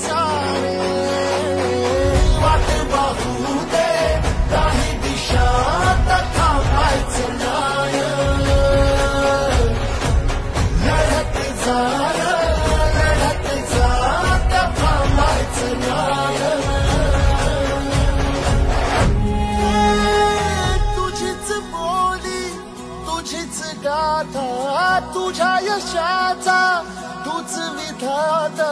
सारे वाट पाहू दे काही दिशा थांबायचं नाय लढत जा थांबायचं नाय तुझीच बोली तुझीच गाथा तुझ्या यशाचा तूच विधाता